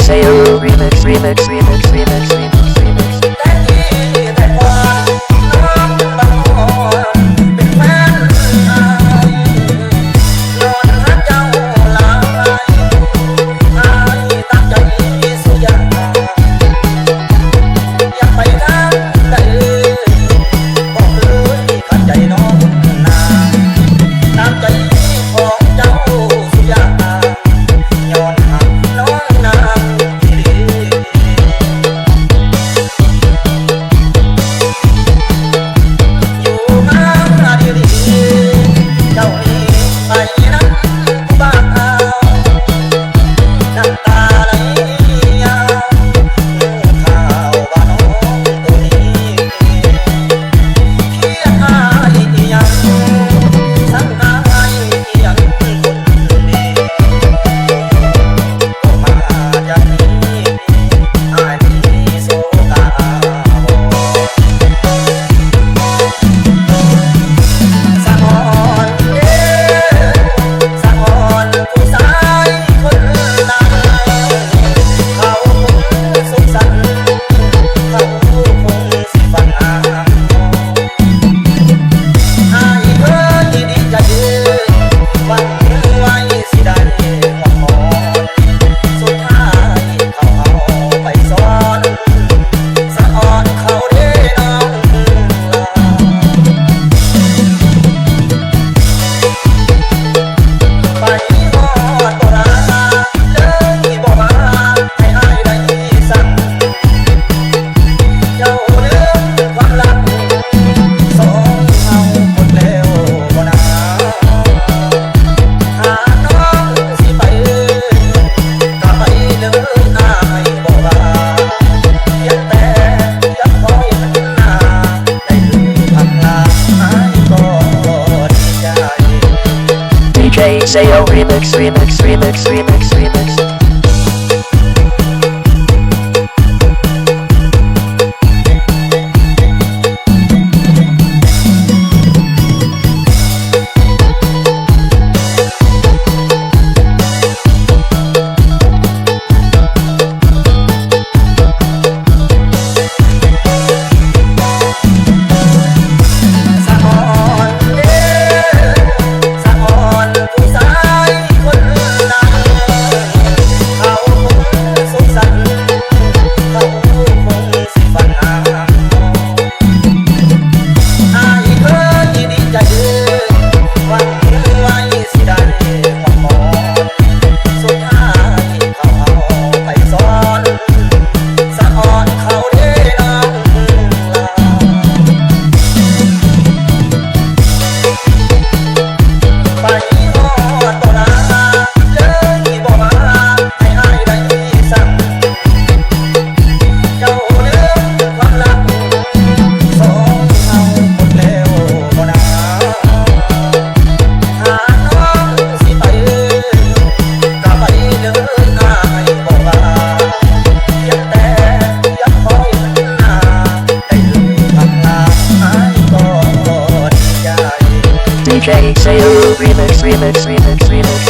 Sayo remix, remix, remix, remix, remix, remix. แต่ก่อนน้องบางอ่อนเป็นแฟนอายนอนหาเจ้าหลายอายตั้งใจสุดอย่างอยากไปทางใดบอกเลยขัดใจน้องนาตามใจของเจ้าสุดอย่างย้อนหักน้องนางที่ดีอยู่มาดีๆเจ้านี้ไปนั้นผู้บ่าวน้ำตาไหลยาวข่าวว่าน้องตัวนี้เคียดอายยังสั่งอายยังคนดีก็มาจากนี้อายมีโศกาสะอ่อนเด้สะอ่อนผู้ชายคนนั้นเขาคงสุขสันต์เขาคงสิฝันอายเคยดีใจหวังไว้สิได้หวังหมอนสุดท้ายเขาเอาไปซ่อนสะอ่อนเขาเด้น้องลา ไปฮอดบ่ลาเลยบ่มาให้อายได้สั่งเจ้าลืมความลับสองเฮาหมดแล้วบ่นาหาน้องสิไปก็ไปเลยอายบ่ว่าเพียงแต่อยักคอยหันหน้าได้ลืมคำลาอายก็ดีใจ DJ Sayo remix, remix, remix, remix, remix. สะอ่อนเด้สะอ่อนผู้ชายคนนั้นเขาคงสุขสันต์เขาคงสิฝันอายเคยดีใจหวังไว้สิได้หวังหมอนสุดท้ายเขาเอาไปซ่อนสะอ่อนเขาเด้น้องลา ไปฮอดบ่ลาเลยบ่มาให้อายได้สั่งเจ้าลืมความลับสองเฮาหมดแล้วบ่นาหาน้องสิไปก็ไปเลยอายบ่ว่าเพียงแต่อยักคอยหันหน้าได้ลืมคำลาอายก็ดีใจ DJ Sayo remix, remix, remix, remix.